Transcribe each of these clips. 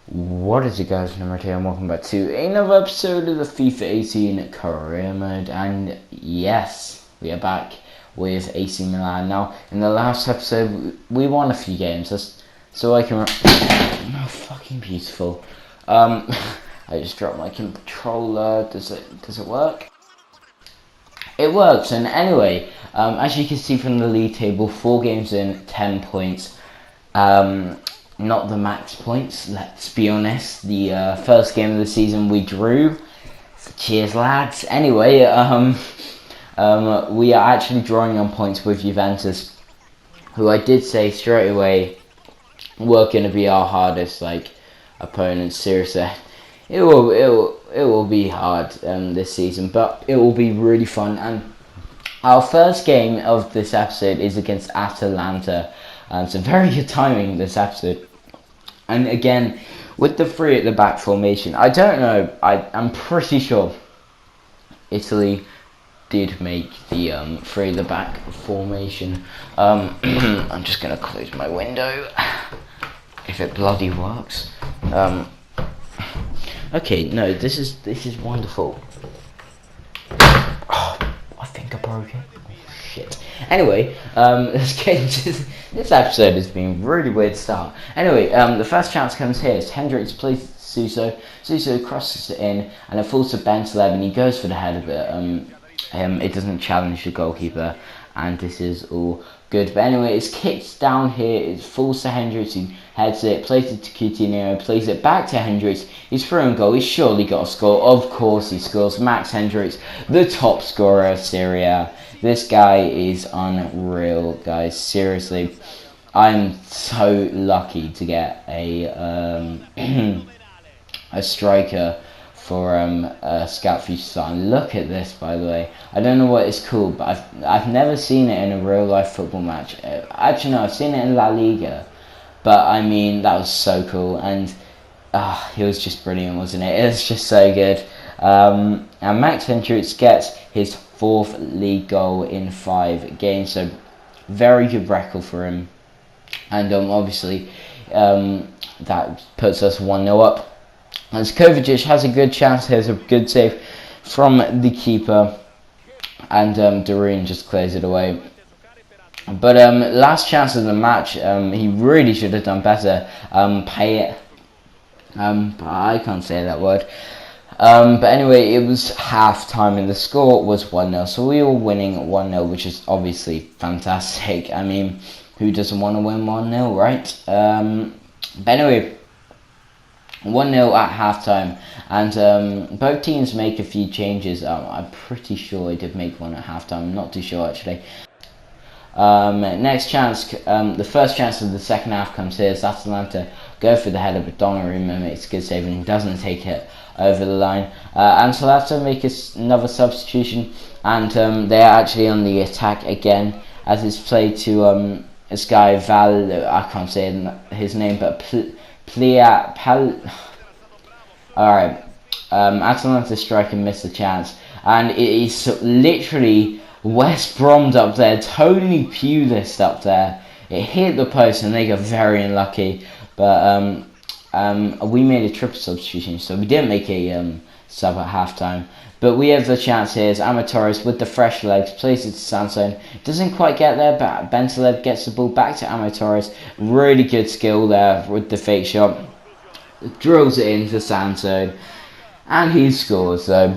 What is it, guys? Number 2, and welcome back to another episode of the FIFA 18 career mode. And yes, we are back with AC Milan. Now, in the last episode, we won a few games, so I can. Oh, fucking beautiful. I just dropped my controller. Does it work? It works. And anyway, as you can see from the league table, 4 games in, 10 points. Not the max points, let's be honest. The first game of the season we drew. Cheers, lads. Anyway, we are actually drawing on points with Juventus, who I did say straight away were going to be our hardest opponents. Seriously, it will be hard this season, but it will be really fun. And our first game of this episode is against Atalanta. So very good timing this episode. And again, with the 3 at the back formation, I don't know, I'm pretty sure Italy did make the 3 at the back formation. I'm just going to close my window, if it bloody works. Okay, no, this is wonderful. Oh, I think I broke it. Shit. Anyway, let's get into this episode. Has been really weird start. Anyway, the first chance comes here. It's Hendricks plays Suso. Suso crosses it in, and it falls to Bentaleb, and he goes for the head of it. It doesn't challenge the goalkeeper, and this is all good. But anyway, it's kicked down here. It falls to Hendricks. He heads it, plays it to Coutinho, plays it back to Hendricks. He's through and goal. He's surely got a score. Of course he scores. Max Hendricks, the top scorer of Serie A. This guy is unreal, guys. Seriously, I'm so lucky to get a a striker for a Scout Future starting. Look at this, by the way. I don't know what it's called, but I've never seen it in a real life football match. Actually, no, I've seen it in La Liga, but I mean that was so cool, and he was just brilliant, wasn't it? It was just so good. And Max Hendricks gets his 4th league goal in 5 games, so very good record for him. And obviously that puts us 1-0 up. As Kovacic has a good chance, here's a good save from the keeper, and Darun just clears it away. But last chance of the match, he really should have done better. Pay it. But I can't say that word. But anyway, it was half time and the score was 1-0. So we were winning 1-0, which is obviously fantastic. I mean, who doesn't want to win 1-0, right? But anyway, 1-0 at half time. And both teams make a few changes. I'm pretty sure I did make one at half time. I'm not too sure, actually. Next chance, the first chance of the second half comes here. It's Atalanta go for the header, but Donnarumma makes a good save and doesn't take it over the line. Atalanta make another substitution, and they are actually on the attack again, as it's played to this guy I can't say his name, but Alright, Atalanta striker missed the chance, and it is literally West Brom's up there, Tony Pulis up there. It hit the post and they got very unlucky. But we made a triple substitution, so we didn't make a sub at halftime. But we have the chance here. It's Amatores with the fresh legs, plays it to Sansone. Doesn't quite get there, but Bentaleb gets the ball back to Amatores. Really good skill there with the fake shot. Drills it into Sansone, and he scores. So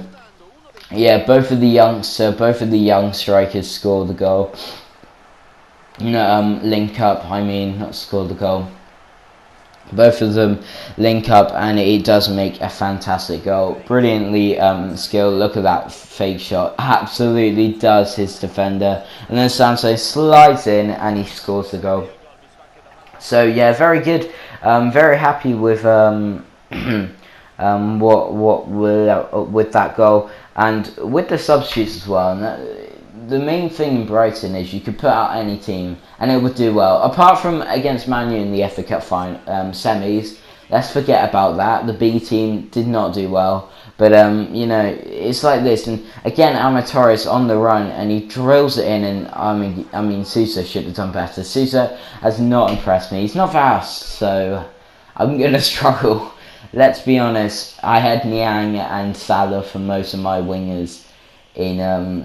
yeah, both of the young strikers score the goal. Link up. I mean, not score the goal. Both of them link up, and it does make a fantastic goal. Brilliantly skilled. Look at that fake shot. Absolutely does his defender. And then Sancho slides in, and he scores the goal. So yeah, very good. Very happy with with that goal, and with the substitutes as well. And the main thing in Brighton is you could put out any team and it would do well. Apart from against Man U in the FA Cup semis, let's forget about that. The B team did not do well. But, it's like this. And again, Amatores on the run, and he drills it in. And I mean, Suso should have done better. Suso has not impressed me. He's not fast, so I'm going to struggle let's be honest, I had Niang and Salah for most of my wingers in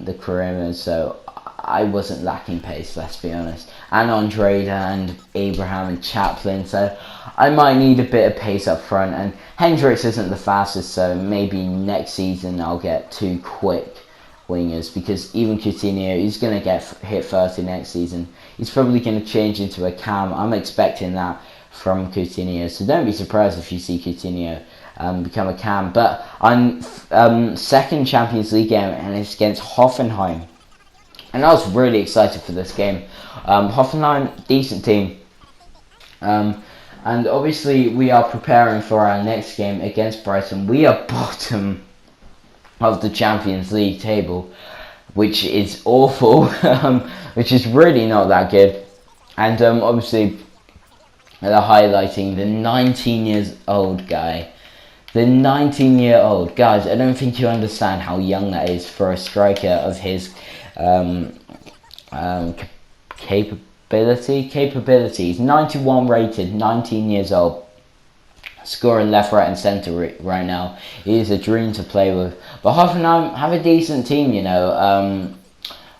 the career, so I wasn't lacking pace, let's be honest. And Andreda and Abraham and Chaplin, so I might need a bit of pace up front. And Hendricks isn't the fastest, so maybe next season I'll get 2 quick wingers, because even Coutinho, he's going to get hit 30 next season. He's probably going to change into a cam. I'm expecting that from Coutinho, so don't be surprised if you see Coutinho become a cam. But on second Champions League game, and it's against Hoffenheim, and I was really excited for this game. Hoffenheim, decent team, and obviously we are preparing for our next game against Brighton. We are bottom of the Champions League table, which is awful, which is really not that good. And obviously they're highlighting the 19 years old guy. The 19-year-old, guys, I don't think you understand how young that is for a striker of his capabilities. 91 rated, 19 years old. Scoring left, right and centre right now. He is a dream to play with. But Hoffenheim have a decent team, you know.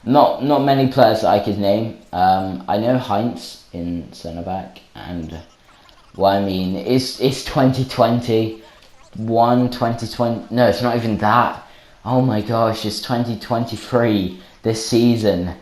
Not many players that I could name. I know Heinz in centre back, and well, I mean, it's 2020. 2020. No, it's not even that. Oh my gosh, it's 2023 this season.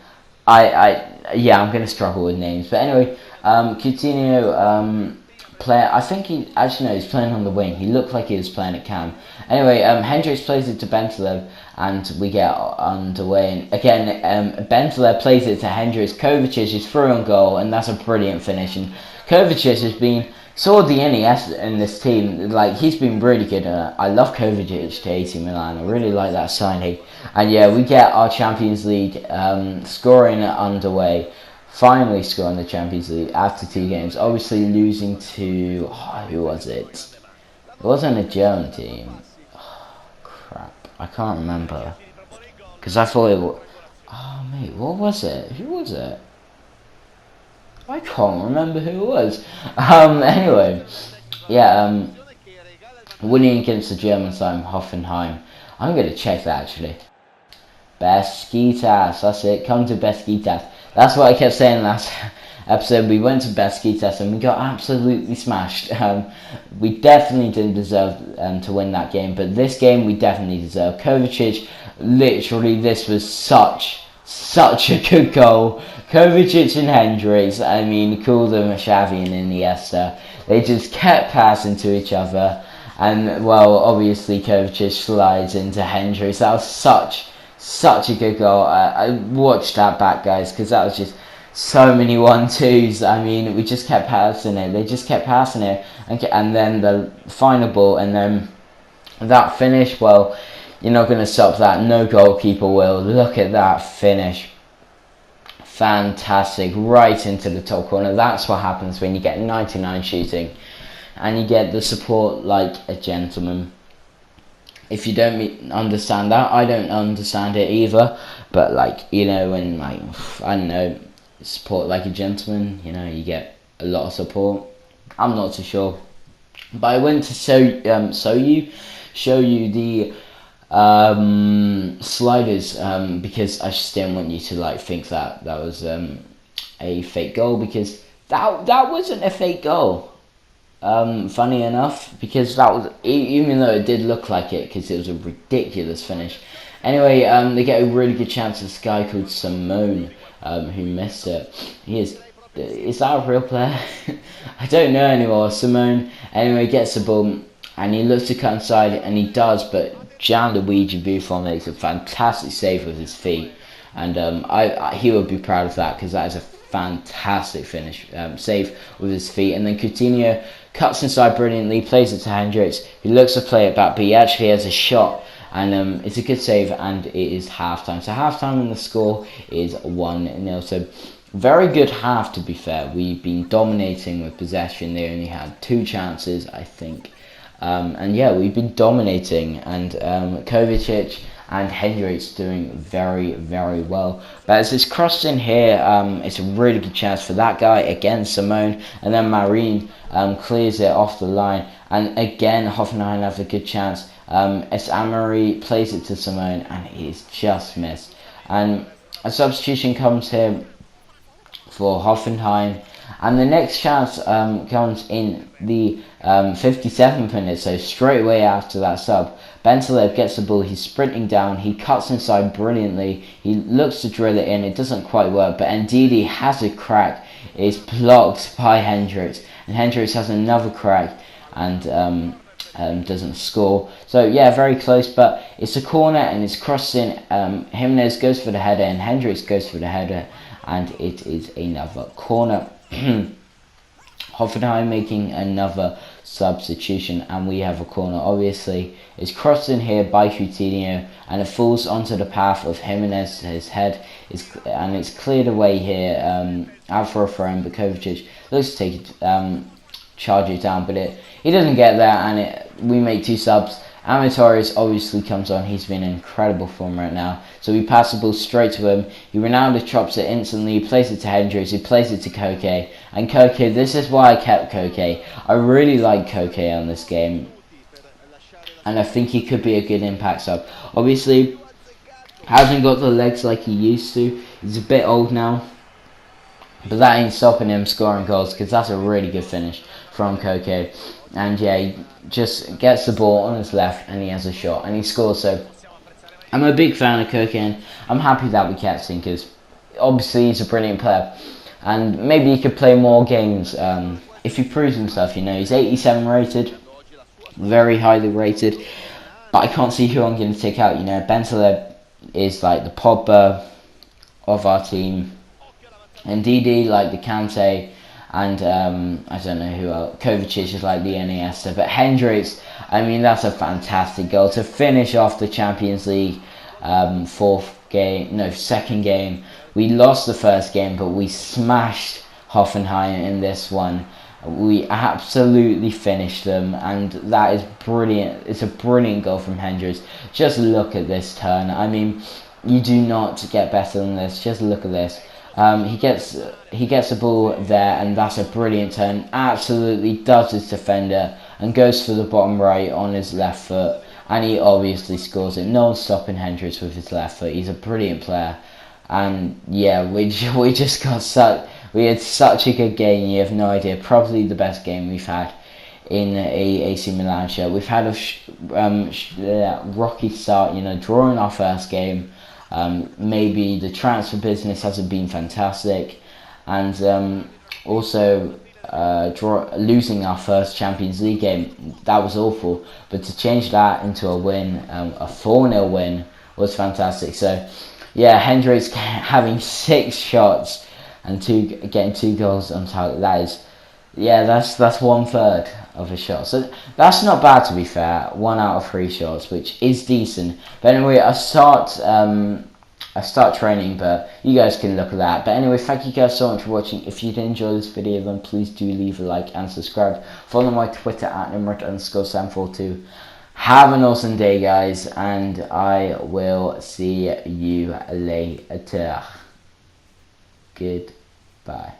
Yeah, I'm gonna struggle with names. But anyway, Coutinho, player. I think he actually no, he's playing on the wing. He looked like he was playing at cam. Anyway, Hendricks plays it to Bentaleb, and we get underway. And again, Bentaleb plays it to Hendricks. Kovacic is through on goal, and that's a brilliant finish. And Kovacic has been saw the NES in this team. Like, he's been really good. I love Kovacic to AC Milan. I really like that signing. And yeah, we get our Champions League scoring underway. Finally scoring the Champions League after 2 games. Obviously losing to... who was it? It wasn't a German team. Crap. I can't remember. Because I thought it was... Oh, mate. What was it? Who was it? I can't remember who it was. Anyway. Yeah, winning against the German side, Hoffenheim. I'm going to check that, actually. Besiktas. That's it. Come to Besiktas. That's what I kept saying last episode. We went to Besiktas and we got absolutely smashed. We definitely didn't deserve to win that game, but this game we definitely deserve. Kovacic, literally, this was such a good goal. Kovacic and Hendricks, I mean, call them Xavi and Iniesta. They just kept passing to each other, and well, obviously Kovacic slides into Hendricks. That was such a good goal. I watched that back, guys, because that was just so many 1-2s. I mean, we just kept passing it. They just kept passing it. And then the final ball, and then that finish, well, you're not going to stop that. No goalkeeper will. Look at that finish. Fantastic. Right into the top corner. That's what happens when you get 99 shooting. And you get the support like a gentleman. If you don't understand that, I don't understand it either. But, like, you know, when, like, I don't know, support like a gentleman, you know, you get a lot of support. I'm not too sure. But I went to show you the sliders, because I just didn't want you to, like, think that was a fake goal, because that wasn't a fake goal. Funny enough, because that was, even though it did look like it, because it was a ridiculous finish. Anyway, they get a really good chance. This guy called Simone, who missed it. Is that a real player? I don't know anymore. Simone, anyway, gets the ball, and he looks to cut inside, and he does, but Gianluigi Buffon makes a fantastic save with his feet, and he would be proud of that, because that is a fantastic finish, save with his feet. And then Coutinho cuts inside brilliantly, plays it to Hendricks, who looks to play it back, but he actually has a shot, and it's a good save, and it is half-time. So half-time, and the score is 1-0. So very good half, to be fair. We've been dominating with possession. They only had 2 chances, I think. And yeah, we've been dominating, and Kovacic and Hendricks doing very, very well. But as it's crossed in here, it's a really good chance for that guy against Simone, and then Marine clears it off the line, and again Hoffenheim have a good chance. As Amory plays it to Simone, and he's just missed. And a substitution comes here for Hoffenheim, and the next chance comes in the 57th minute, so straight away after that sub. Bentelev gets the ball, he's sprinting down, he cuts inside brilliantly, he looks to drill it in, it doesn't quite work, but Ndidi has a crack, it's blocked by Hendricks, and Hendricks has another crack, and doesn't score. So yeah, very close, but it's a corner and it's crossed in. Jimenez goes for the header and Hendricks goes for the header, and it is another corner. Hoffenheim making another substitution, and we have a corner. Obviously, it's crossed in here by Coutinho, and it falls onto the path of Jimenez. His head is, and it's cleared away here out for a throw, but Kovacic looks to take it, charge it down, but he doesn't get there, and we make two subs. Torres obviously comes on, he's been in incredible form right now, so we pass the ball straight to him. Ronaldo chops it instantly, he plays it to Hendricks, he plays it to Koke, and Koke, this is why I kept Koke. I really like Koke on this game, and I think he could be a good impact sub. Obviously, hasn't got the legs like he used to, he's a bit old now, but that ain't stopping him scoring goals, because that's a really good finish from Koke. And yeah, he just gets the ball on his left and he has a shot and he scores. So I'm a big fan of Koke, and I'm happy that we kept him, because obviously he's a brilliant player, and maybe he could play more games if he proves himself. You know, he's 87 rated, very highly rated, but I can't see who I'm going to take out. You know, Bentelev is like the Pogba of our team, and Ndidi like the Kante, and I don't know who else. Kovacic is like the Iniesta, but Hendricks, I mean, that's a fantastic goal to finish off the Champions League second game. We lost the first game, but we smashed Hoffenheim in this one. We absolutely finished them, and that is brilliant. It's a brilliant goal from Hendricks. Just look at this turn. I mean, you do not get better than this. Just look at this. He gets the ball there, and that's a brilliant turn. Absolutely does his defender and goes for the bottom right on his left foot, and he obviously scores it. No one's stopping Hendricks with his left foot. He's a brilliant player, and yeah, we just got we had such a good game. You have no idea. Probably the best game we've had in a AC Milan shirt. We've had a rocky start. You know, drawing our first game. Maybe the transfer business hasn't been fantastic, and also losing our first Champions League game, that was awful, but to change that into a win, a 4-0 win, was fantastic. So yeah, Hendricks having 6 shots and getting 2 goals on target, that's 1/3 of a shot. So that's not bad, to be fair. 1 out of 3 shots, which is decent. But anyway, I start training, but you guys can look at that. But anyway, thank you guys so much for watching. If you did enjoy this video, then please do leave a like and subscribe. Follow my Twitter at Nimrod_742. Have an awesome day, guys, and I will see you later. Goodbye.